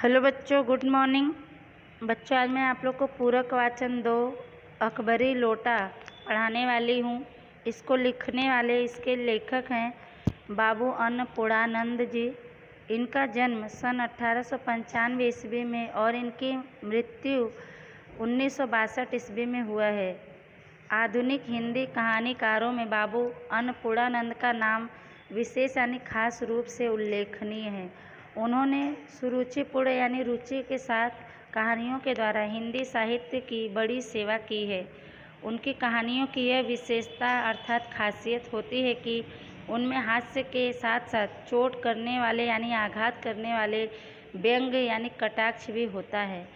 Hello बच्चों, good morning. बच्चों, आज मैं आप लोग को पूरक वाचन 2 अकबरी लोटा पढ़ाने वाली हूँ। इसको लिखने वाले इसके लेखक हैं बाबू अन्नपूर्णानंद जी। इनका जन्म सन 1895 ईस्वी में और इनकी मृत्यु 1962 ईस्वी में हुआ है। आधुनिक हिंदी कहानीकारों में बाबू अन्नपूर्णानंद का नाम विशेष यानी खास रूप से उल्लेखनीय है। उन्होंने सुरुचिपूर्ण यानी रुचि के साथ कहानियों के द्वारा हिंदी साहित्य की बड़ी सेवा की है। उनकी कहानियों की यह विशेषता अर्थात खासियत होती है कि उनमें हास्य के साथ साथ चोट करने वाले यानी आघात करने वाले व्यंग यानी कटाक्ष भी होता है।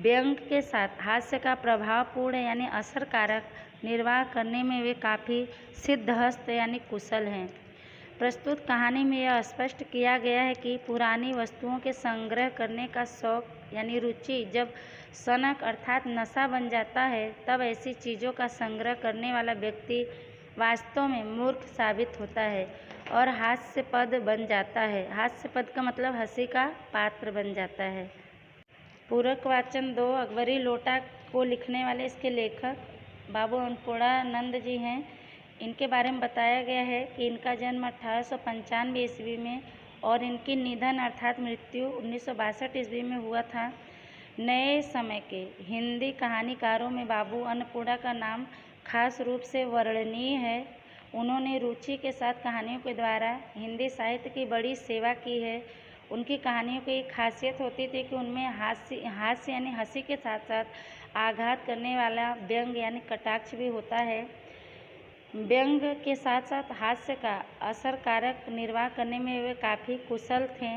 व्यंग के साथ हास्य का प्रभावपूर्ण यानी असरकारक निर्वाह करने में वे काफ़ी सिद्धहस्त यानी कुशल हैं। प्रस्तुत कहानी में यह स्पष्ट किया गया है कि पुरानी वस्तुओं के संग्रह करने का शौक यानी रुचि जब सनक अर्थात नशा बन जाता है, तब ऐसी चीज़ों का संग्रह करने वाला व्यक्ति वास्तव में मूर्ख साबित होता है और हास्यपद बन जाता है। हास्यपद का मतलब हंसी का पात्र बन जाता है। पूरक वाचन 2 अकबरी लोटा को लिखने वाले इसके लेखक बाबू अन्नपूर्णानंद जी हैं। इनके बारे में बताया गया है कि इनका जन्म 1895 ईस्वी में और इनकी निधन अर्थात मृत्यु 1962 ईस्वी में हुआ था। नए समय के हिंदी कहानीकारों में बाबू अन्नपूर्णा का नाम खास रूप से वर्णनीय है। उन्होंने रुचि के साथ कहानियों के द्वारा हिंदी साहित्य की बड़ी सेवा की है। उनकी कहानियों की एक खासियत होती थी कि उनमें हास्य यानी हंसी के साथ साथ आघात करने वाला व्यंग यानी कटाक्ष भी होता है। व्यंग के साथ साथ हास्य का असरकारक निर्वाह करने में वे काफ़ी कुशल थे।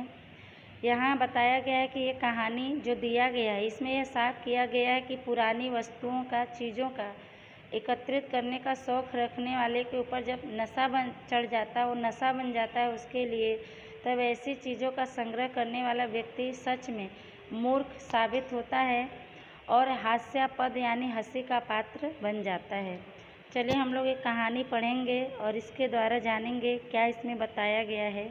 यहाँ बताया गया है कि ये कहानी जो दिया गया है इसमें यह साफ किया गया है कि पुरानी वस्तुओं का चीज़ों का एकत्रित करने का शौक़ रखने वाले के ऊपर जब नशा चढ़ जाता है, वो नशा बन जाता है उसके लिए, तब ऐसी चीज़ों का संग्रह करने वाला व्यक्ति सच में मूर्ख साबित होता है और हास्यास्पद यानी हंसी का पात्र बन जाता है। चलिए हम लोग एक कहानी पढ़ेंगे और इसके द्वारा जानेंगे क्या इसमें बताया गया है।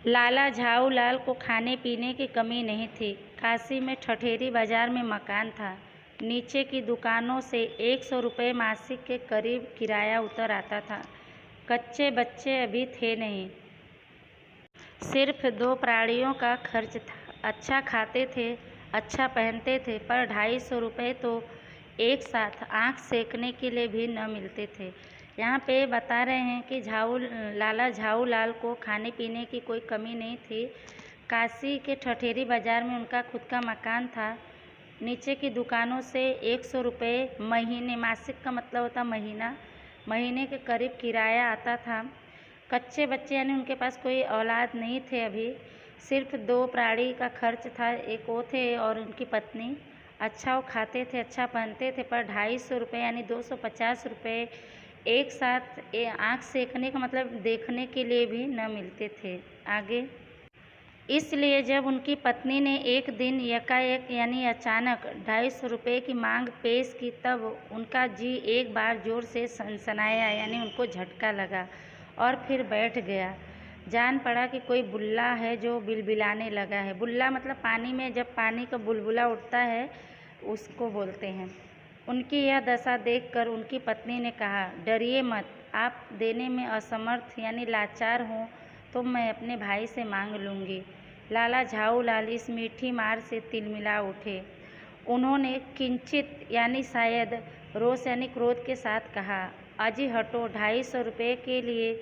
लाला झाऊ लाल को खाने पीने की कमी नहीं थी। काशी में ठठेरी बाजार में मकान था। नीचे की दुकानों से 100 रुपये मासिक के करीब किराया उतर आता था। कच्चे बच्चे अभी थे नहीं, सिर्फ 2 प्राणियों का खर्च था। अच्छा खाते थे, अच्छा पहनते थे, पर 250 रुपये तो एक साथ आँख सेकने के लिए भी न मिलते थे। यहाँ पे बता रहे हैं कि लाला झाऊ लाल को खाने पीने की कोई कमी नहीं थी। काशी के ठठेरी बाज़ार में उनका खुद का मकान था। नीचे की दुकानों से 100 रुपये महीने, मासिक का मतलब होता महीना, महीने के करीब किराया आता था। कच्चे बच्चे यानी उनके पास कोई औलाद नहीं थे अभी, सिर्फ 2 प्राणी का खर्च था, एक वो थे और उनकी पत्नी। अच्छा वो खाते थे, अच्छा पहनते थे, पर 250 रुपये यानी 250 रुपये एक साथ आँख सेकने का मतलब देखने के लिए भी न मिलते थे। आगे, इसलिए जब उनकी पत्नी ने एक दिन एकाएक यानी अचानक 250 रुपये की मांग पेश की, तब उनका जी एक बार ज़ोर से सनसनाया यानी उनको झटका लगा और फिर बैठ गया। जान पड़ा कि कोई बुल्ला है जो बिलबिलाने लगा है। बुल्ला मतलब पानी में जब पानी का बुलबुला उठता है उसको बोलते हैं। उनकी यह दशा देखकर उनकी पत्नी ने कहा, डरिए मत, आप देने में असमर्थ यानी लाचार हों तो मैं अपने भाई से मांग लूँगी। लाला झाऊ लाल इस मीठी मार से तिलमिला उठे। उन्होंने किंचित यानी शायद रोष यानी क्रोध के साथ कहा, अजी हटो, 250 रुपये के लिए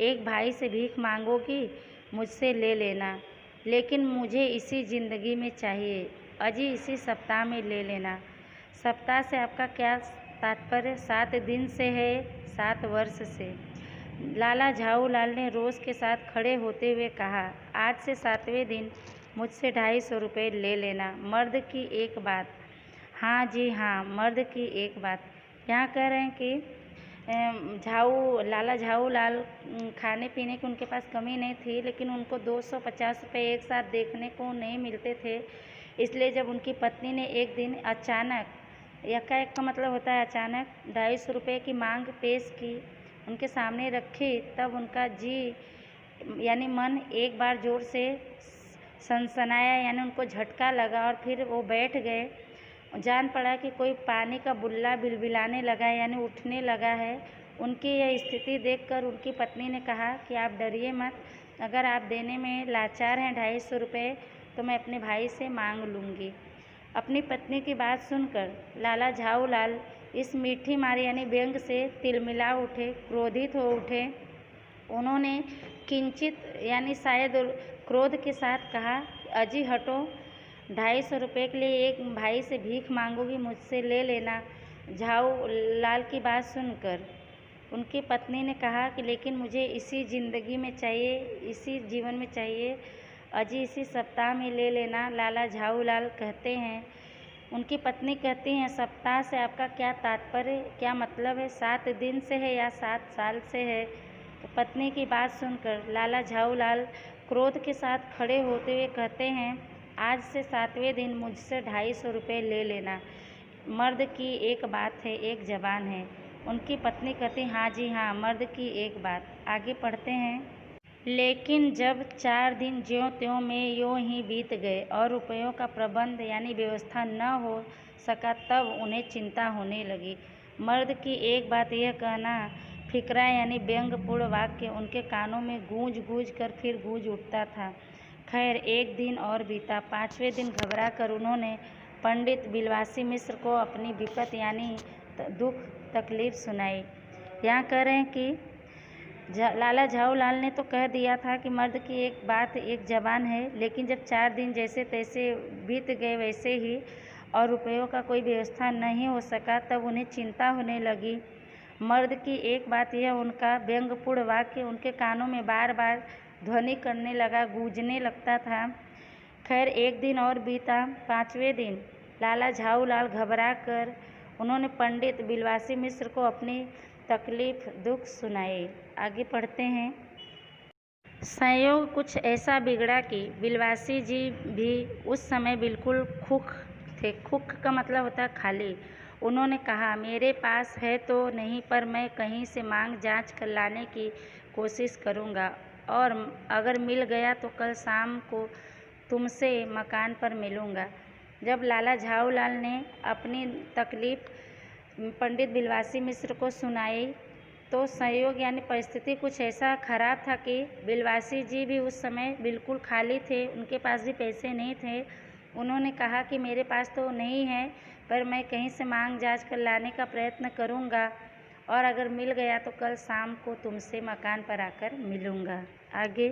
एक भाई से भीख मांगोगी? मुझसे ले लेना, लेकिन मुझे इसी ज़िंदगी में चाहिए। अजी इसी सप्ताह में ले लेना। सप्ताह से आपका क्या तात्पर्य? 7 दिन से है, 7 वर्ष से। लाला झाऊ लाल ने रोष के साथ खड़े होते हुए कहा, आज से 7वें दिन मुझसे 250 रुपये ले लेना। मर्द की एक बात। हाँ जी हाँ, मर्द की एक बात। यहाँ कह रहे हैं कि लाला झाऊ लाल खाने पीने की उनके पास कमी नहीं थी, लेकिन उनको 250 रुपये एक साथ देखने को नहीं मिलते थे। इसलिए जब उनकी पत्नी ने एक दिन अचानक, एकाएक का मतलब होता है अचानक, 250 रुपये की मांग पेश की, उनके सामने रखी, तब उनका जी यानी मन एक बार ज़ोर से सनसनाया यानी उनको झटका लगा और फिर वो बैठ गए। जान पड़ा कि कोई पानी का बुल्ला बिलबिलाने लगा है यानी उठने लगा है। उनकी यह स्थिति देखकर उनकी पत्नी ने कहा कि आप डरिए मत, अगर आप देने में लाचार हैं 250 रुपये तो मैं अपने भाई से मांग लूँगी। अपनी पत्नी की बात सुनकर लाला झाऊलाल इस मीठी मारी यानी व्यंग से तिलमिला उठे, क्रोधित हो उठे। उन्होंने किंचित यानी शायद क्रोध के साथ कहा, अजी हटो, 250 रुपये के लिए एक भाई से भीख मांगोगी, मुझसे ले लेना। झाऊलाल की बात सुनकर उनकी पत्नी ने कहा कि लेकिन मुझे इसी ज़िंदगी में चाहिए, इसी जीवन में चाहिए, अजी इसी सप्ताह में ले लेना। लाला झाऊलाल कहते हैं, उनकी पत्नी कहती हैं, सप्ताह से आपका क्या तात्पर्य, क्या मतलब है? 7 दिन से है या 7 साल से है? तो पत्नी की बात सुनकर लाला झाऊलाल क्रोध के साथ खड़े होते हुए कहते हैं, आज से 7वें दिन मुझसे 250 रुपये ले लेना। मर्द की एक बात है, एक ज़बान है। उनकी पत्नी कहती, हाँ जी हाँ, मर्द की एक बात। आगे पढ़ते हैं। लेकिन जब 4 दिन ज्यों त्यों में यूँ ही बीत गए और रुपयों का प्रबंध यानी व्यवस्था न हो सका, तब उन्हें चिंता होने लगी। मर्द की एक बात यह कहना फिकरा यानी व्यंग्यपूर्ण वाक्य उनके कानों में गूंज गूंज कर फिर गूंज उठता था। खैर, एक दिन और बीता। 5वें दिन घबरा कर उन्होंने पंडित बिलवासी मिश्र को अपनी विपत यानी दुख तकलीफ सुनाई। यहाँ कह रहे हैं कि लाला झाऊलाल ने तो कह दिया था कि मर्द की एक बात एक ज़बान है, लेकिन जब 4 दिन जैसे तैसे बीत गए वैसे ही और रुपयों का कोई व्यवस्था नहीं हो सका, तब उन्हें चिंता होने लगी। मर्द की एक बात यह उनका व्यंग्यपूर्ण वाक्य उनके कानों में बार बार ध्वनि करने लगा, गूंजने लगता था। खैर, एक दिन और बीता। 5वें दिन लाला झाऊलाल घबरा कर उन्होंने पंडित बिलवासी मिश्र को अपनी तकलीफ दुख सुनाए। आगे पढ़ते हैं। संयोग कुछ ऐसा बिगड़ा कि बिलवासी जी भी उस समय बिल्कुल खुख थे। खुख का मतलब होता है खाली। उन्होंने कहा, मेरे पास है तो नहीं, पर मैं कहीं से मांग जांच कर लाने की कोशिश करूंगा, और अगर मिल गया तो कल शाम को तुमसे मकान पर मिलूंगा। जब लाला झाऊलाल ने अपनी तकलीफ पंडित बिलवासी मिश्र को सुनाई तो संयोग यानी परिस्थिति कुछ ऐसा खराब था कि बिलवासी जी भी उस समय बिल्कुल खाली थे, उनके पास भी पैसे नहीं थे। उन्होंने कहा कि मेरे पास तो नहीं है, पर मैं कहीं से मांग जांच कर लाने का प्रयत्न करूंगा, और अगर मिल गया तो कल शाम को तुमसे मकान पर आकर मिलूंगा। आगे।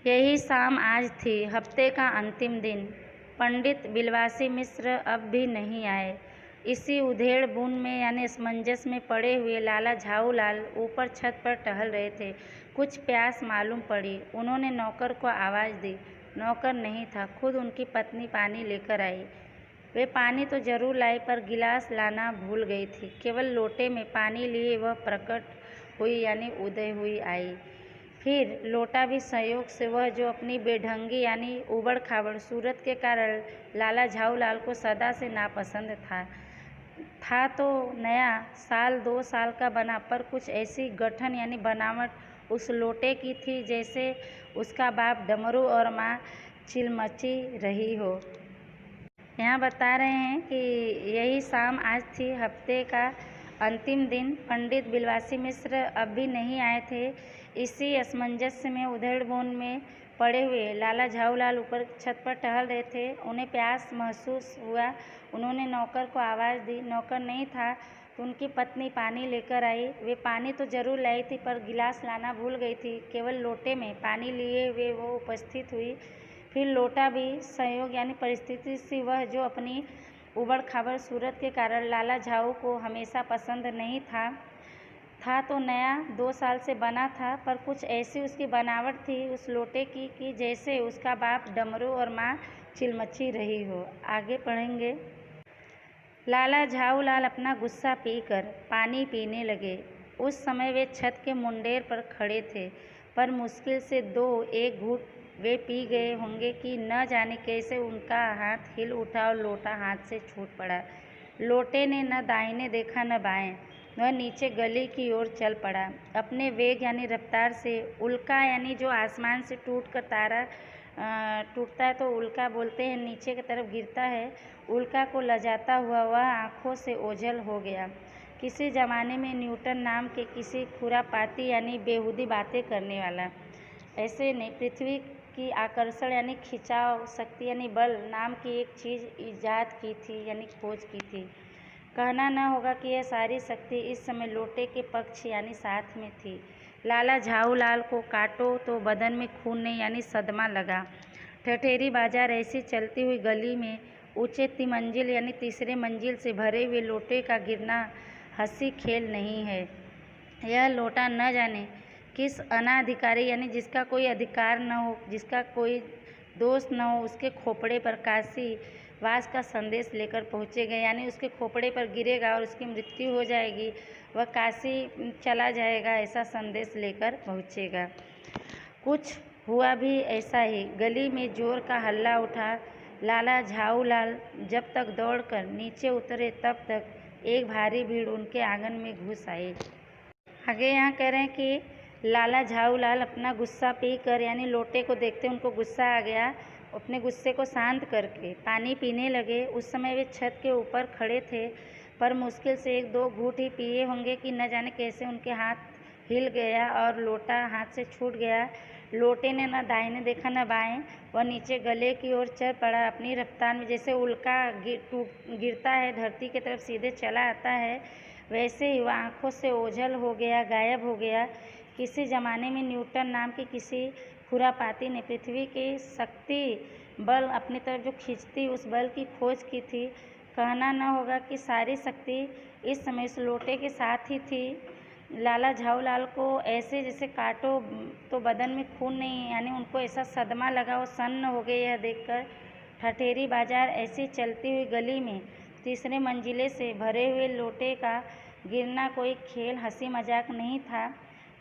यही शाम आज थी, हफ्ते का अंतिम दिन। पंडित बिलवासी मिश्र अब भी नहीं आए। इसी उधेड़ बुन में यानी असमंजस में पड़े हुए लाला झाऊलाल ऊपर छत पर टहल रहे थे। कुछ प्यास मालूम पड़ी। उन्होंने नौकर को आवाज़ दी। नौकर नहीं था, खुद उनकी पत्नी पानी लेकर आई। वे पानी तो जरूर लाई, पर गिलास लाना भूल गई थी। केवल लोटे में पानी लिए वह प्रकट हुई यानी उदय हुई आई। फिर लोटा भी संयोग से वह जो अपनी बेढंगी यानी उबड़ खाबड़ सूरत के कारण लाला झाऊलाल को सदा से नापसंद था तो नया, 1-2 साल का बना, पर कुछ ऐसी गठन यानी बनावट उस लोटे की थी जैसे उसका बाप डमरू और माँ चिलमची रही हो। यहाँ बता रहे हैं कि यही शाम आज थी, हफ्ते का अंतिम दिन। पंडित बिलवासी मिश्र अब भी नहीं आए थे। इसी असमंजस में उधेड़-बुन में पड़े हुए लाला झाऊलाल ऊपर छत पर टहल रहे थे। उन्हें प्यास महसूस हुआ। उन्होंने नौकर को आवाज़ दी। नौकर नहीं था तो उनकी पत्नी पानी लेकर आई। वे पानी तो जरूर लाई थी, पर गिलास लाना भूल गई थी। केवल लोटे में पानी लिए हुए वो उपस्थित हुई। फिर लोटा भी संयोग यानी परिस्थिति सी, वह जो अपनी उबड़ खाबड़ सूरत के कारण लाला झाऊ को हमेशा पसंद नहीं था तो नया, 2 साल से बना था, पर कुछ ऐसी उसकी बनावट थी उस लोटे की कि जैसे उसका बाप डमरू और माँ चिलमची रही हो। आगे पढ़ेंगे। लाला झाऊलाल अपना गुस्सा पीकर पानी पीने लगे। उस समय वे छत के मुंडेर पर खड़े थे, पर मुश्किल से 1 घूंट वे पी गए होंगे कि न जाने कैसे उनका हाथ हिल उठा और लोटा हाथ से छूट पड़ा। लोटे ने न दाहिने देखा न बाएं। वह नीचे गली की ओर चल पड़ा। अपने वेग यानी रफ्तार से उल्का यानी जो आसमान से टूटकर तारा टूटता है तो उल्का बोलते हैं, नीचे की तरफ गिरता है। उल्का को लजाता हुआ वह आँखों से ओझल हो गया। किसी ज़माने में न्यूटन नाम के किसी खुरापाती यानी बेहूदी बातें करने वाला ऐसे ने पृथ्वी की आकर्षण यानी खिंचाव शक्ति यानी बल नाम की एक चीज़ ईजाद की थी यानी खोज की थी। कहना न होगा कि यह सारी शक्ति इस समय लोटे के पक्ष यानी साथ में थी। लाला झाऊलाल को काटो तो बदन में खून नहीं यानी सदमा लगा। ठठेरी बाजार ऐसी चलती हुई गली में ऊंचे तिमंजिल यानी तीसरे मंजिल से भरे हुए लोटे का गिरना हंसी खेल नहीं है। यह लोटा न जाने किस अनाधिकारी यानी जिसका कोई अधिकार न हो, जिसका कोई दोष न हो, उसके खोपड़े पर काशी वास का संदेश लेकर पहुँचेगा। यानी उसके खोपड़े पर गिरेगा और उसकी मृत्यु हो जाएगी, वह काशी चला जाएगा, ऐसा संदेश लेकर पहुँचेगा। कुछ हुआ भी ऐसा ही। गली में जोर का हल्ला उठा। लाला झाऊलाल जब तक दौड़कर नीचे उतरे तब तक एक भारी भीड़ उनके आंगन में घुस आई। आगे यहाँ कह रहे हैं कि लाला झाऊलाल अपना गुस्सा पी कर यानी लोटे को देखते उनको गुस्सा आ गया। अपने गुस्से को शांत करके पानी पीने लगे। उस समय वे छत के ऊपर खड़े थे, पर मुश्किल से 1-2 घूंट ही पिए होंगे कि न जाने कैसे उनके हाथ हिल गया और लोटा हाथ से छूट गया। लोटे ने न दाहिने देखा न बाएं, वह नीचे गले की ओर चढ़ पड़ा। अपनी रफ्तार में जैसे उल्का गिरता है, धरती की तरफ सीधे चला आता है, वैसे ही वह आँखों से ओझल हो गया, गायब हो गया। किसी ज़माने में न्यूटन नाम के किसी खुरापाती ने पृथ्वी की शक्ति बल अपनी तरफ जो खींचती उस बल की खोज की थी। कहना न होगा कि सारी शक्ति इस समय इस लोटे के साथ ही थी। लाला झाऊलाल को ऐसे जैसे काटो तो बदन में खून नहीं यानी उनको ऐसा सदमा लगा, वो सन्न हो गए यह देखकर। ठठेरी बाजार ऐसी चलती हुई गली में तीसरे मंजिले से भरे हुए लोटे का गिरना कोई खेल हंसी मजाक नहीं था।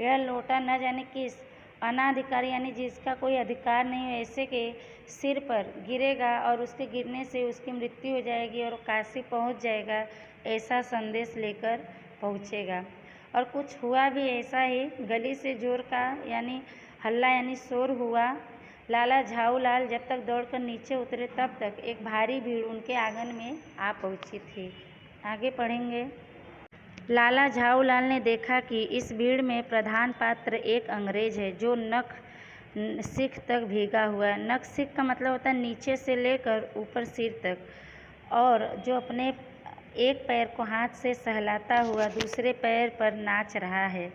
यह लोटा न जाने किस अनाधिकारी यानी जिसका कोई अधिकार नहीं है ऐसे के सिर पर गिरेगा और उसके गिरने से उसकी मृत्यु हो जाएगी और काशी पहुंच जाएगा, ऐसा संदेश लेकर पहुंचेगा। और कुछ हुआ भी ऐसा ही। गली से जोर का यानी हल्ला यानी शोर हुआ। लाला झाऊलाल जब तक दौड़कर नीचे उतरे तब तक एक भारी भीड़ उनके आंगन में आ पहुंची थी। आगे पढ़ेंगे। लाला झाऊलाल ने देखा कि इस भीड़ में प्रधान पात्र एक अंग्रेज है जो नख सिख तक भीगा हुआ है। नख सिख का मतलब होता है नीचे से लेकर ऊपर सिर तक, और जो अपने एक पैर को हाथ से सहलाता हुआ दूसरे पैर पर नाच रहा है।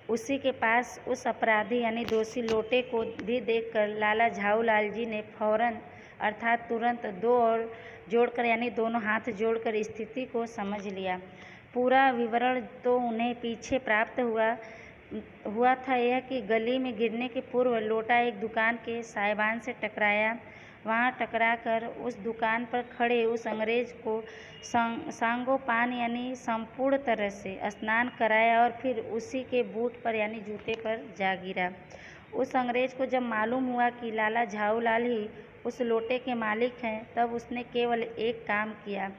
उसी के पास उस अपराधी यानी दोषी लोटे को भी देखकर लाला झाऊलाल जी ने फौरन अर्थात तुरंत दो और जोड़कर यानी दोनों हाथ जोड़कर स्थिति को समझ लिया। पूरा विवरण तो उन्हें पीछे प्राप्त हुआ था यह कि गली में गिरने के पूर्व लोटा एक दुकान के साइबान से टकराया। वहां टकराकर उस दुकान पर खड़े उस अंग्रेज को सांगोपान यानी संपूर्ण तरह से स्नान कराया और फिर उसी के बूट पर यानी जूते पर जा गिरा। उस अंग्रेज को जब मालूम हुआ कि लाला झाऊलाल ही उस लोटे के मालिक हैं, तब उसने केवल एक काम किया,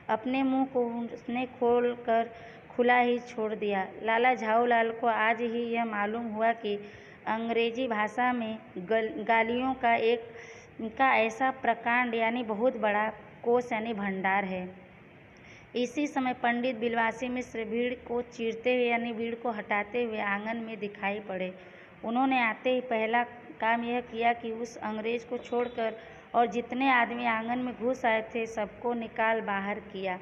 अपने मुंह को उसने खोलकर खुला ही छोड़ दिया। लाला झाऊलाल को आज ही यह मालूम हुआ कि अंग्रेजी भाषा में गालियों का ऐसा प्रकांड यानी बहुत बड़ा कोश यानी भंडार है। इसी समय पंडित बिलवासी मिश्र भीड़ को चीरते हुए यानी भीड़ को हटाते हुए आंगन में दिखाई पड़े। उन्होंने आते ही पहला काम यह किया कि उस अंग्रेज को छोड़कर और जितने आदमी आंगन में घुस आए थे सबको निकाल बाहर किया।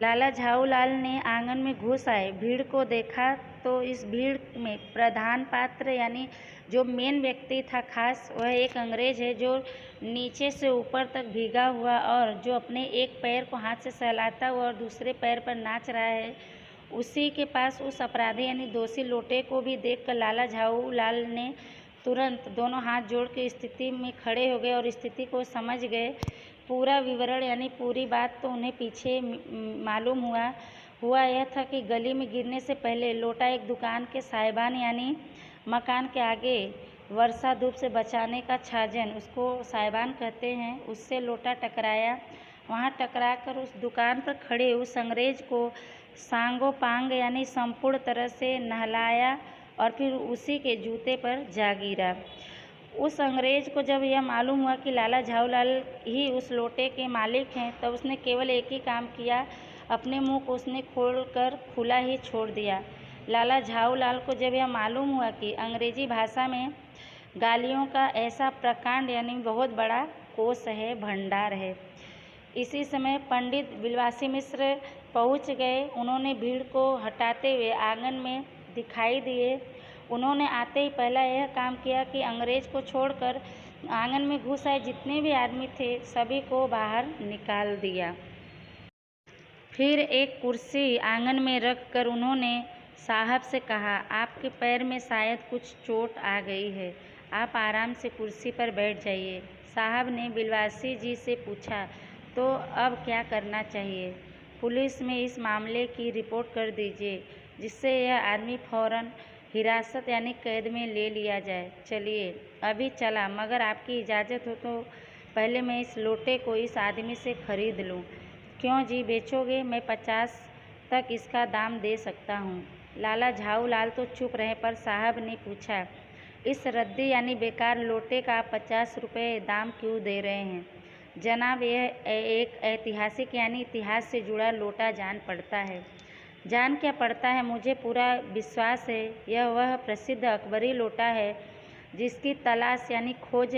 लाला झाऊलाल ने आंगन में घुस आए भीड़ को देखा तो इस भीड़ में प्रधान पात्र यानी जो मेन व्यक्ति था खास, वह एक अंग्रेज है जो नीचे से ऊपर तक भीगा हुआ और जो अपने एक पैर को हाथ से सहलाता हुआ और दूसरे पैर पर नाच रहा है। उसी के पास उस अपराधी यानी दोषी लोटे को भी देखकर लाला झाऊलाल ने तुरंत दोनों हाथ जोड़ के स्थिति में खड़े हो गए और स्थिति को समझ गए। पूरा विवरण यानी पूरी बात तो उन्हें पीछे मालूम हुआ यह था कि गली में गिरने से पहले लोटा एक दुकान के साइबान यानी मकान के आगे वर्षा धूप से बचाने का छाजन, उसको साइबान कहते हैं, उससे लोटा टकराया। वहां टकराकर उस दुकान पर खड़े उस अंग्रेज को सांगोपांग यानी संपूर्ण तरह से नहलाया और फिर उसी के जूते पर जा गिरा। उस अंग्रेज को जब यह मालूम हुआ कि लाला झाऊलाल ही उस लोटे के मालिक हैं, तब उसने केवल एक ही काम किया, अपने मुंह को उसने खोलकर खुला ही छोड़ दिया। लाला झाऊलाल को जब यह मालूम हुआ कि अंग्रेजी भाषा में गालियों का ऐसा प्रकांड यानी बहुत बड़ा कोष है, भंडार है। इसी समय पंडित बिलवासी मिश्र पहुंच गए। उन्होंने भीड़ को हटाते हुए आंगन में दिखाई दिए। उन्होंने आते ही पहला यह काम किया कि अंग्रेज को छोड़कर आंगन में घुस आए जितने भी आदमी थे सभी को बाहर निकाल दिया। फिर एक कुर्सी आंगन में रख कर उन्होंने साहब से कहा, आपके पैर में शायद कुछ चोट आ गई है, आप आराम से कुर्सी पर बैठ जाइए। साहब ने बिलवासी जी से पूछा, तो अब क्या करना चाहिए? पुलिस में इस मामले की रिपोर्ट कर दीजिए, जिससे यह आदमी फौरन हिरासत यानी कैद में ले लिया जाए। चलिए अभी चला, मगर आपकी इजाज़त हो तो पहले मैं इस लोटे को इस आदमी से खरीद लूँ। क्यों जी, बेचोगे? मैं 50 तक इसका दाम दे सकता हूँ। लाला झाऊलाल तो चुप रहे, पर साहब ने पूछा, इस रद्दी यानी बेकार लोटे का आप 50 रुपये दाम क्यों दे रहे हैं? जनाब, यह एक ऐतिहासिक यानी इतिहास से जुड़ा लोटा जान पड़ता है। जान क्या पड़ता है, मुझे पूरा विश्वास है यह वह प्रसिद्ध अकबरी लोटा है जिसकी तलाश यानी खोज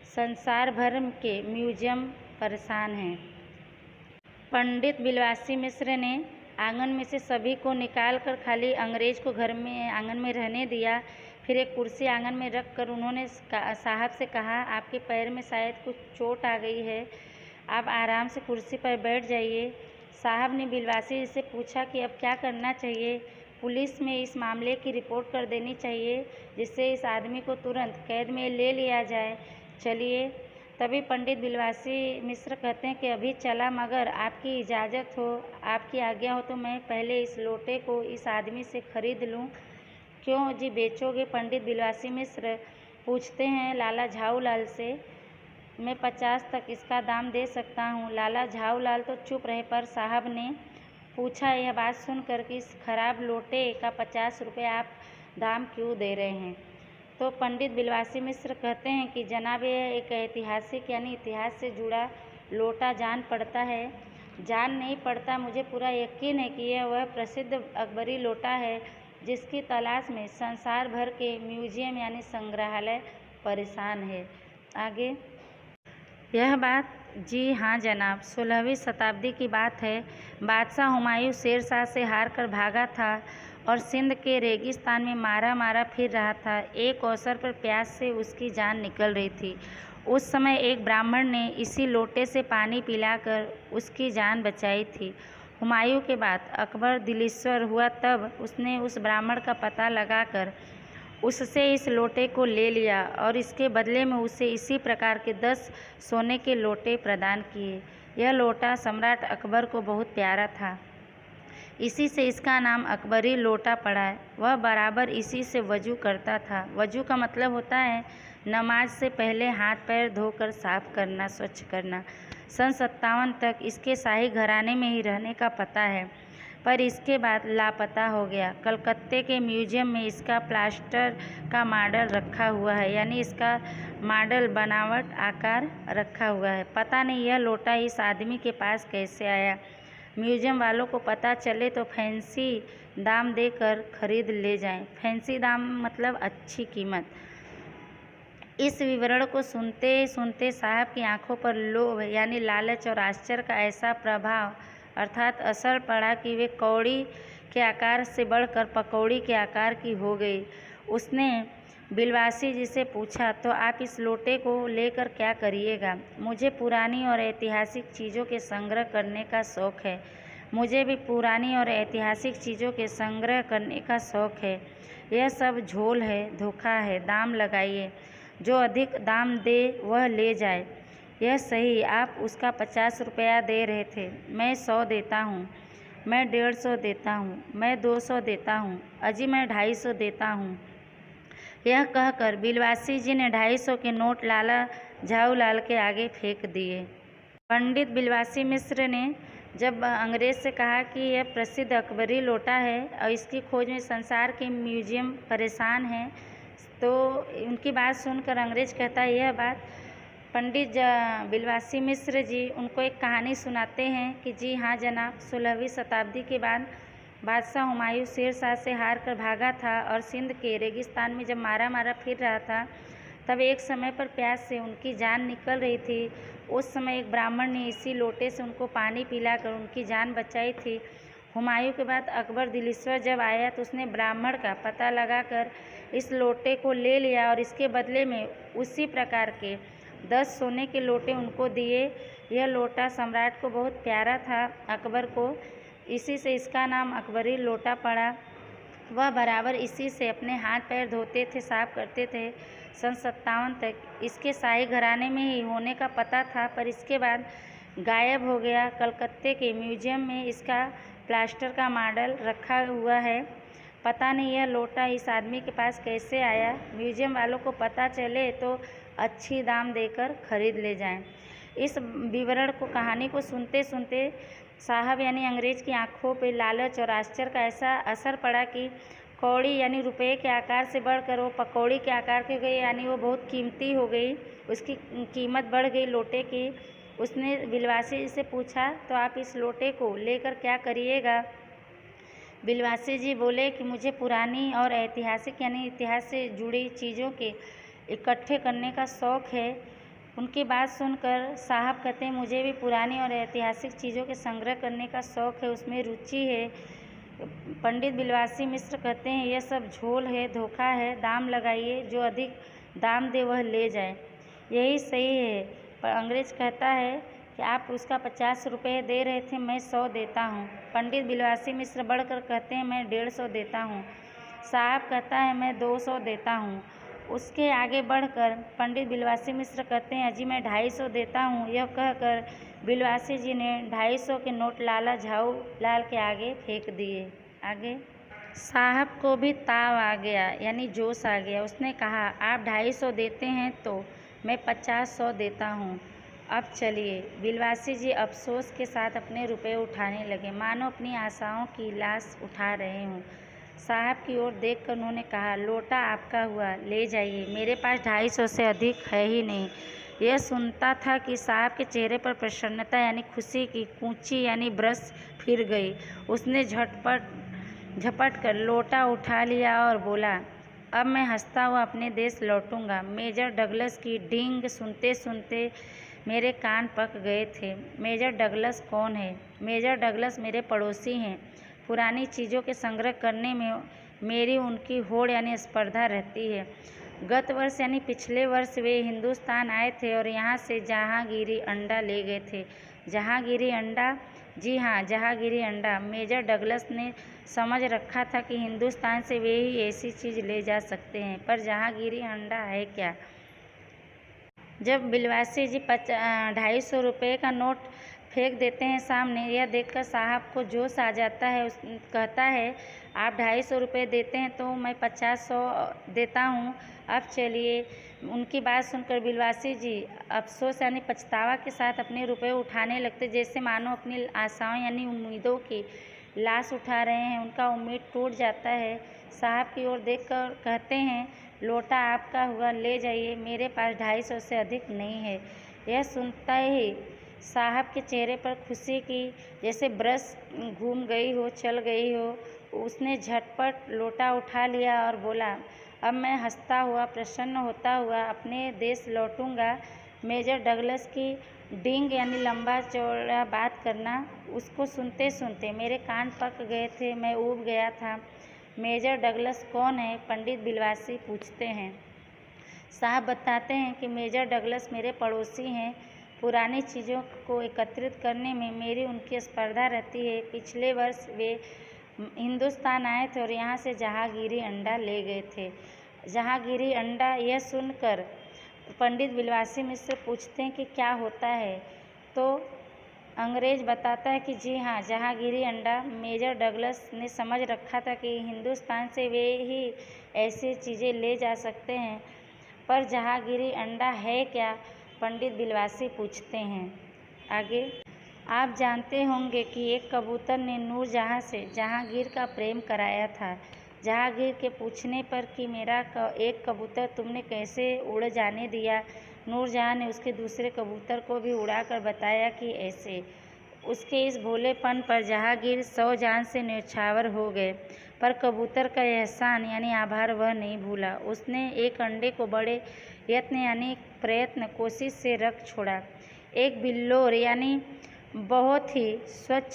संसार भर के म्यूजियम परेशान हैं। पंडित बिलवासी मिश्र ने आंगन में से सभी को निकालकर खाली अंग्रेज को घर में आंगन में रहने दिया। फिर एक कुर्सी आंगन में रख कर उन्होंने साहब से कहा, आपके पैर में शायद कुछ चोट आ गई है, आप आराम से कुर्सी पर बैठ जाइए। साहब ने बिलवासी से पूछा कि अब क्या करना चाहिए? पुलिस में इस मामले की रिपोर्ट कर देनी चाहिए, जिससे इस आदमी को तुरंत कैद में ले लिया जाए। चलिए। तभी पंडित बिलवासी मिश्र कहते हैं कि अभी चला, मगर आपकी इजाज़त हो, आपकी आज्ञा हो तो मैं पहले इस लोटे को इस आदमी से खरीद लूँ। क्यों जी, बेचोगे? पंडित बिलवासी मिश्र पूछते हैं लाला झाऊलाल से। मैं 50 तक इसका दाम दे सकता हूँ। लाला झाऊलाल तो चुप रहे, पर साहब ने पूछा, यह बात सुनकर कि इस खराब लोटे का 50 रुपये आप दाम क्यों दे रहे हैं? तो पंडित बिलवासी मिश्र कहते हैं कि जनाब, यह एक ऐतिहासिक यानी इतिहास से जुड़ा लोटा जान पड़ता है। जान नहीं पड़ता, मुझे पूरा यकीन है कि यह वह प्रसिद्ध अकबरी लोटा है जिसकी तलाश में संसार भर के म्यूजियम यानी संग्रहालय परेशान है। आगे। यह बात जी हाँ जनाब, 16वीं शताब्दी की बात है। बादशाह हुमायूं शेरशाह से हार कर भागा था और सिंध के रेगिस्तान में मारा फिर रहा था। एक अवसर पर प्यास से उसकी जान निकल रही थी। उस समय एक ब्राह्मण ने इसी लोटे से पानी पिलाकर उसकी जान बचाई थी। हुमायूं के बाद अकबर दिलीश्वर हुआ, तब उसने उस ब्राह्मण का पता लगाकर उससे इस लोटे को ले लिया और इसके बदले में उसे इसी प्रकार के 10 सोने के लोटे प्रदान किए। यह लोटा सम्राट अकबर को बहुत प्यारा था, इसी से इसका नाम अकबरी लोटा पड़ा है। वह बराबर इसी से वजू करता था। वजू का मतलब होता है नमाज से पहले हाथ पैर धोकर साफ करना, स्वच्छ करना। सन 57 तक इसके शाही घराने में ही रहने का पता है, पर इसके बाद लापता हो गया। कलकत्ते के म्यूजियम में इसका प्लास्टर का मॉडल रखा हुआ है, यानी इसका मॉडल बनावट आकार रखा हुआ है। पता नहीं यह लोटा इस आदमी के पास कैसे आया। म्यूजियम वालों को पता चले तो फैंसी दाम देकर खरीद ले जाएं। फैंसी दाम मतलब अच्छी कीमत। इस विवरण को सुनते सुनते साहब की आंखों पर लोभ यानी लालच और आश्चर्य का ऐसा प्रभाव अर्थात असर पड़ा कि वे कौड़ी के आकार से बढ़कर पकौड़ी के आकार की हो गई। उसने बिलवासी जी से पूछा, तो आप इस लोटे को लेकर क्या करिएगा? मुझे पुरानी और ऐतिहासिक चीज़ों के संग्रह करने का शौक़ है। मुझे भी पुरानी और ऐतिहासिक चीज़ों के संग्रह करने का शौक़ है। यह सब झोल है, धोखा है। दाम लगाइए, जो अधिक दाम दे वह ले जाए। यह सही, आप उसका 50 रुपया दे रहे थे। मैं 100 देता हूँ, मैं 150 देता हूँ, मैं 200 देता हूँ, अजी मैं 250 देता हूँ। यह कहकर बिलवासी जी ने 250 के नोट लाला झाऊलाल के आगे फेंक दिए। पंडित बिलवासी मिश्र ने जब अंग्रेज से कहा कि यह प्रसिद्ध अकबरी लोटा है और इसकी खोज में संसार के म्यूजियम परेशान हैं, तो उनकी बात सुनकर अंग्रेज कहता है यह बात पंडित बिलवासी मिश्र जी उनको एक कहानी सुनाते हैं कि जी हाँ जनाब, 16वीं शताब्दी के बाद बादशाह हुमायूं शेर शाह से हार कर भागा था और सिंध के रेगिस्तान में जब मारा फिर रहा था, तब एक समय पर प्यास से उनकी जान निकल रही थी। उस समय एक ब्राह्मण ने इसी लोटे से उनको पानी पिलाकर उनकी जान बचाई थी। हुमायूं के बाद अकबर दिलीश्वर जब आया तो उसने ब्राह्मण का पता लगाकर इस लोटे को ले लिया और इसके बदले में उसी प्रकार के 10 सोने के लोटे उनको दिए। यह लोटा सम्राट को बहुत प्यारा था, अकबर को, इसी से इसका नाम अकबरी लोटा पड़ा। वह बराबर इसी से अपने हाथ पैर धोते थे, साफ करते थे। सन 57 तक इसके शाही घराने में ही होने का पता था, पर इसके बाद गायब हो गया। कलकत्ते के म्यूजियम में इसका प्लास्टर का मॉडल रखा हुआ है। पता नहीं यह लोटा इस आदमी के पास कैसे आया। म्यूजियम वालों को पता चले तो अच्छी दाम देकर खरीद ले जाएं। इस विवरण को, कहानी को सुनते सुनते साहब यानी अंग्रेज की आंखों पे लालच और आश्चर्य का ऐसा असर पड़ा कि कौड़ी यानी रुपये के आकार से बढ़कर वो पकौड़ी के आकार की गई, यानी वो बहुत कीमती हो गई, उसकी कीमत बढ़ गई लोटे की। उसने बिलवासी जी से पूछा, तो आप इस लोटे को लेकर क्या करिएगा? बिलवासी जी बोले कि मुझे पुरानी और ऐतिहासिक यानी इतिहास से जुड़ी चीज़ों के इकट्ठे करने का शौक़ है। उनकी बात सुनकर साहब कहते हैं मुझे भी पुरानी और ऐतिहासिक चीज़ों के संग्रह करने का शौक़ है, उसमें रुचि है। पंडित बिलवासी मिश्र कहते हैं यह सब झोल है, धोखा है, दाम लगाइए, जो अधिक दाम दे वह ले जाए, यही सही है। पर अंग्रेज कहता है कि आप उसका 50 रुपये दे रहे थे, मैं 100 देता हूँ। पंडित बिलवासी मिश्र बढ़कर कहते हैं मैं 150 देता हूँ। साहब कहता है मैं 200 देता हूँ। उसके आगे बढ़कर पंडित बिलवासी मिश्र कहते हैं अजी मैं 250 देता हूँ। यह कहकर बिलवासी जी ने 250 के नोट लाला झाऊ लाल के आगे फेंक दिए। आगे साहब को भी ताव आ गया, यानी जोश आ गया। उसने कहा आप 250 देते हैं तो मैं 50-100 देता हूँ। अब चलिए। बिलवासी जी अफसोस के साथ अपने रुपए उठाने लगे, मानो अपनी आशाओं की लाश उठा रहे हों। साहब की ओर देखकर उन्होंने कहा लोटा आपका हुआ, ले जाइए, मेरे पास 250 से अधिक है ही नहीं। यह सुनता था कि साहब के चेहरे पर प्रसन्नता यानी खुशी की कूंची यानी ब्रश फिर गई। उसने झपट कर लोटा उठा लिया और बोला अब मैं हंसता हुआ अपने देश लौटूंगा। मेजर डगलस की डींग सुनते सुनते मेरे कान पक गए थे। मेजर डगलस कौन है? मेजर डगलस मेरे पड़ोसी हैं। पुरानी चीज़ों के संग्रह करने में मेरी उनकी होड़ यानी स्पर्धा रहती है। गत वर्ष यानी पिछले वर्ष वे हिंदुस्तान आए थे और यहाँ से जहांगीरी अंडा ले गए थे। जहांगीरी अंडा? जी हाँ, जहांगीरी अंडा। मेजर डगलस ने समझ रखा था कि हिंदुस्तान से वे ही ऐसी चीज़ ले जा सकते हैं, पर जहांगीरी अंडा है क्या? जब बिलवासी जी 250 रुपये का नोट फेंक देते हैं सामने, यह देखकर साहब को जोश आ जाता है। कहता है आप 250 रुपये देते हैं तो मैं 50-100 देता हूँ। अब चलिए। उनकी बात सुनकर बिलवासी जी अफसोस यानी पछतावा के साथ अपने रुपये उठाने लगते, जैसे मानो अपनी आशाओं यानी उम्मीदों की लाश उठा रहे हैं। उनका उम्मीद टूट जाता है। साहब की ओर देखकर कहते हैं लोटा आपका हुआ, ले जाइए, मेरे पास 250 से अधिक नहीं है। यह सुनता ही साहब के चेहरे पर खुशी की जैसे ब्रश घूम गई हो, चल गई हो। उसने झटपट लोटा उठा लिया और बोला अब मैं हंसता हुआ, प्रसन्न होता हुआ अपने देश लौटूंगा। मेजर डगलस की डींग यानी लंबा चौड़ा बात करना, उसको सुनते सुनते मेरे कान पक गए थे, मैं ऊब गया था। मेजर डगलस कौन है? पंडित बिलवासी पूछते हैं। साहब बताते हैं कि मेजर डगलस मेरे पड़ोसी हैं। पुरानी चीज़ों को एकत्रित करने में मेरी उनकी स्पर्धा रहती है। पिछले वर्ष वे हिंदुस्तान आए थे और यहाँ से जहांगीरी अंडा ले गए थे। जहांगीरी अंडा? यह सुनकर पंडित बिलवासी मिश्र पूछते हैं कि क्या होता है? तो अंग्रेज बताता है कि जी हाँ, जहांगीरी अंडा। मेजर डगलस ने समझ रखा था कि हिंदुस्तान से वे ही ऐसी चीज़ें ले जा सकते हैं, पर जहांगीरी अंडा है क्या? पंडित बिलवासी पूछते हैं। आगे आप जानते होंगे कि एक कबूतर ने नूरजहाँ से जहांगीर का प्रेम कराया था। जहांगीर के पूछने पर कि मेरा एक कबूतर तुमने कैसे उड़ जाने दिया, नूरजहां ने उसके दूसरे कबूतर को भी उड़ाकर बताया कि ऐसे। उसके इस भोलेपन पर जहांगीर 100 जान से न्यौछावर हो गए, पर कबूतर का एहसान यानी आभार वह नहीं भूला। उसने एक अंडे को बड़े यत्न यानी प्रयत्न कोशिश से रख छोड़ा। एक बिल्लोर यानी बहुत ही स्वच्छ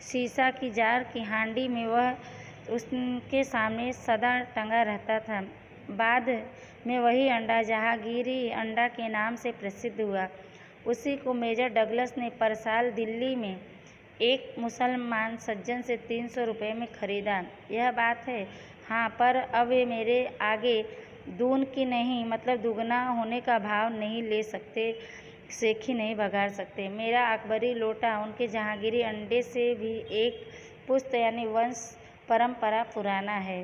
शीशा की जार की हांडी में वह उसके सामने सदा टंगा रहता था। बाद में वही अंडा जहांगीरी अंडा के नाम से प्रसिद्ध हुआ। उसी को मेजर डगलस ने पर साल दिल्ली में एक मुसलमान सज्जन से 300 रुपये में खरीदा। यह बात है हाँ, पर अब वे मेरे आगे दून की नहीं मतलब दुगना होने का भाव नहीं ले सकते, सेखी नहीं बघार सकते। मेरा अकबरी लोटा उनके जहांगीरी अंडे से भी एक पुश्त यानी वंश परंपरा पुराना है।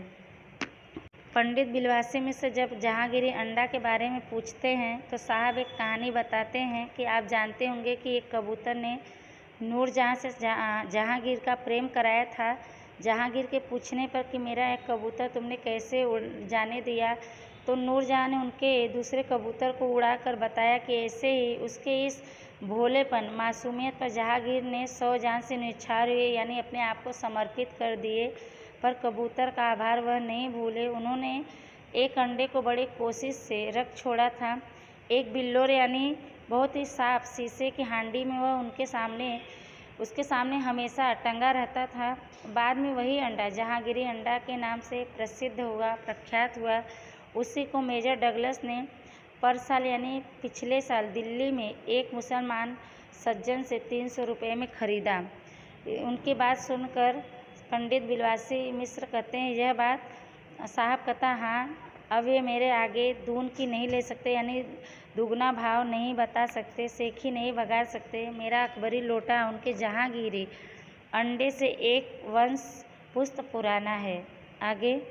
पंडित बिलवासी मिश्र जब जहांगीरी अंडा के बारे में पूछते हैं तो साहब एक कहानी बताते हैं कि आप जानते होंगे कि एक कबूतर ने नूरजहां से जहांगीर का प्रेम कराया था। जहांगीर के पूछने पर कि मेरा एक कबूतर तुमने कैसे उड़ जाने दिया, तो नूरजहां ने उनके दूसरे कबूतर को उड़ाकर बताया कि ऐसे ही। उसके इस भोलेपन मासूमियत पर जहांगीर ने 100 जान से न्यौछावर हुए यानी अपने आप को समर्पित कर दिए, पर कबूतर का आभार वह नहीं भूले। उन्होंने एक अंडे को बड़ी कोशिश से रख छोड़ा था। एक बिल्लोर यानी बहुत ही साफ शीशे की हांडी में वह उसके सामने हमेशा टंगा रहता था। बाद में वही अंडा जहांगीरी अंडा के नाम से प्रख्यात हुआ। उसी को मेजर डगलस ने पर साल यानी पिछले साल दिल्ली में एक मुसलमान सज्जन से 300 रुपये में खरीदा। उनकी बात सुनकर पंडित बिलवासी मिश्र कहते हैं, यह बात साहब कहता हाँ, अब ये मेरे आगे दून की नहीं ले सकते यानी दुगना भाव नहीं बता सकते, सेखी नहीं बघार सकते। मेरा अकबरी लोटा उनके जहांगीरी अंडे से एक वंश पुश्त पुराना है। आगे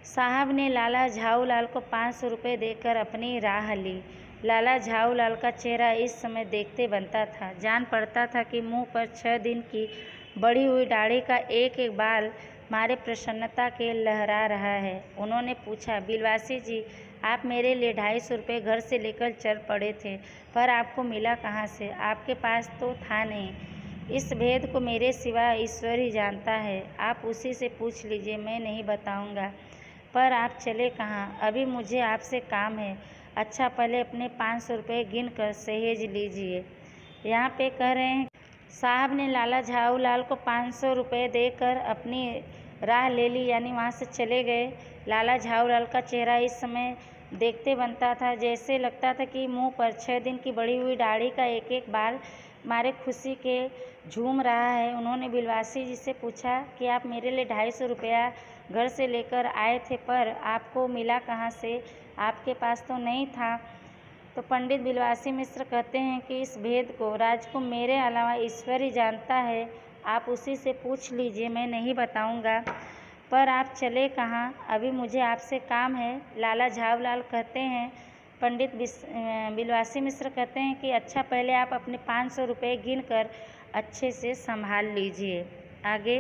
साहब ने लाला झाऊलाल को 500 रुपये देकर अपनी राह ली। लाला झाऊलाल का चेहरा इस समय देखते बनता था। जान पड़ता था कि मुंह पर 6 दिन की बढ़ी हुई दाढ़ी का एक एक बाल मारे प्रसन्नता के लहरा रहा है। उन्होंने पूछा, बिलवासी जी, आप मेरे लिए 250 रुपये घर से लेकर चल पड़े थे, पर आपको मिला कहाँ से? आपके पास तो था नहीं। इस भेद को मेरे सिवा ईश्वर ही जानता है, आप उसी से पूछ लीजिए, मैं नहीं बताऊंगा। पर आप चले कहाँ? अभी मुझे आपसे काम है। अच्छा, पहले अपने 500 रुपये गिन कर सहेज लीजिए। यहाँ पे कह रहे हैं साहब ने लाला झाऊलाल को 500 रुपये देकर अपनी राह ले ली यानी वहाँ से चले गए। लाला झाऊलाल का चेहरा इस समय देखते बनता था, जैसे लगता था कि मुंह पर 6 दिन की बढ़ी हुई दाढ़ी का एक एक बाल मारे खुशी के झूम रहा है। उन्होंने बिलवासी जी से पूछा कि आप मेरे लिए 250 रुपया घर से लेकर आए थे, पर आपको मिला कहाँ से? आपके पास तो नहीं था। तो पंडित बिलवासी मिश्र कहते हैं कि इस भेद को राज को मेरे अलावा ईश्वर ही जानता है, आप उसी से पूछ लीजिए, मैं नहीं बताऊंगा। पर आप चले कहाँ? अभी मुझे आपसे काम है। लाला झाऊलाल कहते हैं पंडित बिलवासी मिश्र कहते हैं कि अच्छा, पहले आप अपने 500 रुपये गिन कर अच्छे से संभाल लीजिए। आगे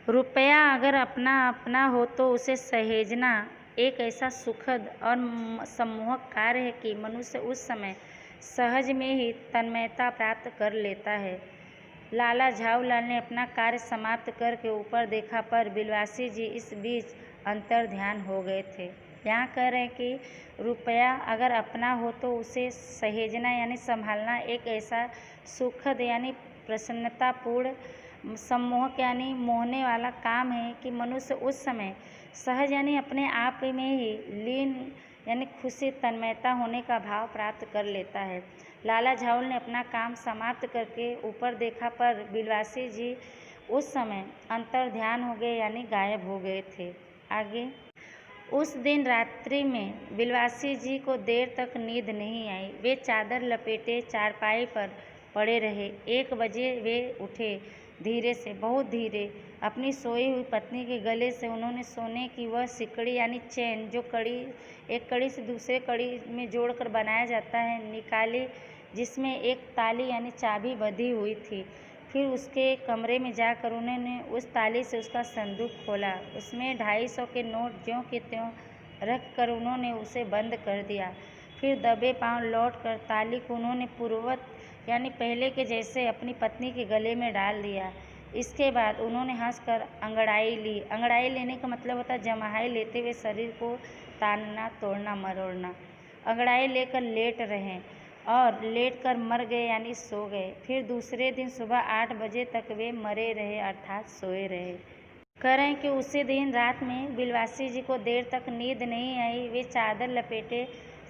रुपया अगर अपना अपना हो तो उसे सहेजना एक ऐसा सुखद और सम्मोहक कार्य है कि मनुष्य उस समय सहज में ही तन्मयता प्राप्त कर लेता है। लाला झाऊलाल ने अपना कार्य समाप्त करके ऊपर देखा, पर बिलवासी जी इस बीच अंतर ध्यान हो गए थे। यहाँ कह रहे हैं कि रुपया अगर अपना हो तो उसे सहेजना यानी संभालना एक ऐसा सुखद यानी प्रसन्नतापूर्ण, सम्मोहक यानी मोहने वाला काम है कि मनुष्य उस समय सहज यानी अपने आप में ही लीन यानी खुशी तन्मयता होने का भाव प्राप्त कर लेता है। लाला झाऊलाल ने अपना काम समाप्त करके ऊपर देखा, पर बिलवासी जी उस समय अंतर ध्यान हो गए यानी गायब हो गए थे। आगे उस दिन रात्रि में बिलवासी जी को देर तक नींद नहीं आई। वे चादर लपेटे चारपाई पर पड़े रहे। 1 बजे वे उठे, धीरे से, बहुत धीरे। अपनी सोई हुई पत्नी के गले से उन्होंने सोने की वह सिकड़ी यानी चैन जो एक कड़ी से दूसरे कड़ी में जोड़कर बनाया जाता है, निकाली, जिसमें एक ताली यानी चाबी बंधी हुई थी। फिर उसके कमरे में जाकर उन्होंने उस ताले से उसका संदूक खोला। उसमें 250 के नोट ज्यों के त्यों रख कर उन्होंने उसे बंद कर दिया। फिर दबे पांव लौटकर ताले को उन्होंने पूर्ववत यानी पहले के जैसे अपनी पत्नी के गले में डाल दिया। इसके बाद उन्होंने हंसकर अंगड़ाई ली। अंगड़ाई लेने का मतलब होता है जमाई लेते हुए शरीर को तानना, तोड़ना, मरोड़ना। अंगड़ाई लेकर लेट रहे और लेट कर मर गए यानी सो गए। फिर दूसरे दिन सुबह 8 बजे तक वे मरे रहे अर्थात सोए रहे। कह रहे हैं कि उसी दिन रात में बिलवासी जी को देर तक नींद नहीं आई। वे चादर लपेटे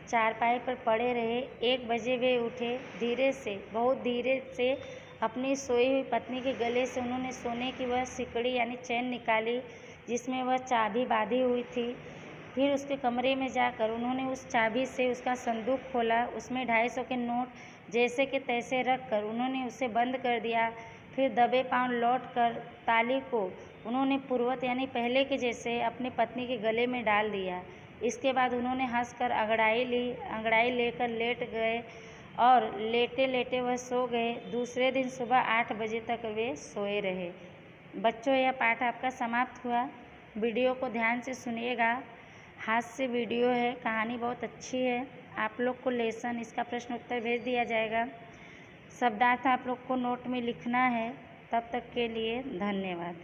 चारपाई पर पड़े रहे। 1 बजे वे उठे। धीरे से, बहुत धीरे से अपनी सोई हुई पत्नी के गले से उन्होंने सोने की वह सिकड़ी यानी चैन निकाली जिसमें वह चाबी बांधी हुई थी। फिर उसके कमरे में जाकर उन्होंने उस चाबी से उसका संदूक खोला। उसमें 250 के नोट जैसे के तैसे रख कर उन्होंने उसे बंद कर दिया। फिर दबे पांव लौटकर ताली को उन्होंने पूर्ववत यानी पहले के जैसे अपनी पत्नी के गले में डाल दिया। इसके बाद उन्होंने हंसकर अंगड़ाई ली। अंगड़ाई लेकर लेट गए और लेटे लेटे वह सो गए। दूसरे दिन सुबह 8 बजे तक वे सोए रहे। बच्चों, यह पाठ आपका समाप्त हुआ। वीडियो को ध्यान से सुनिएगा। हास्य वीडियो है, कहानी बहुत अच्छी है। आप लोग को लेसन इसका प्रश्न उत्तर भेज दिया जाएगा। शब्दार्थ आप लोग को नोट में लिखना है। तब तक के लिए धन्यवाद।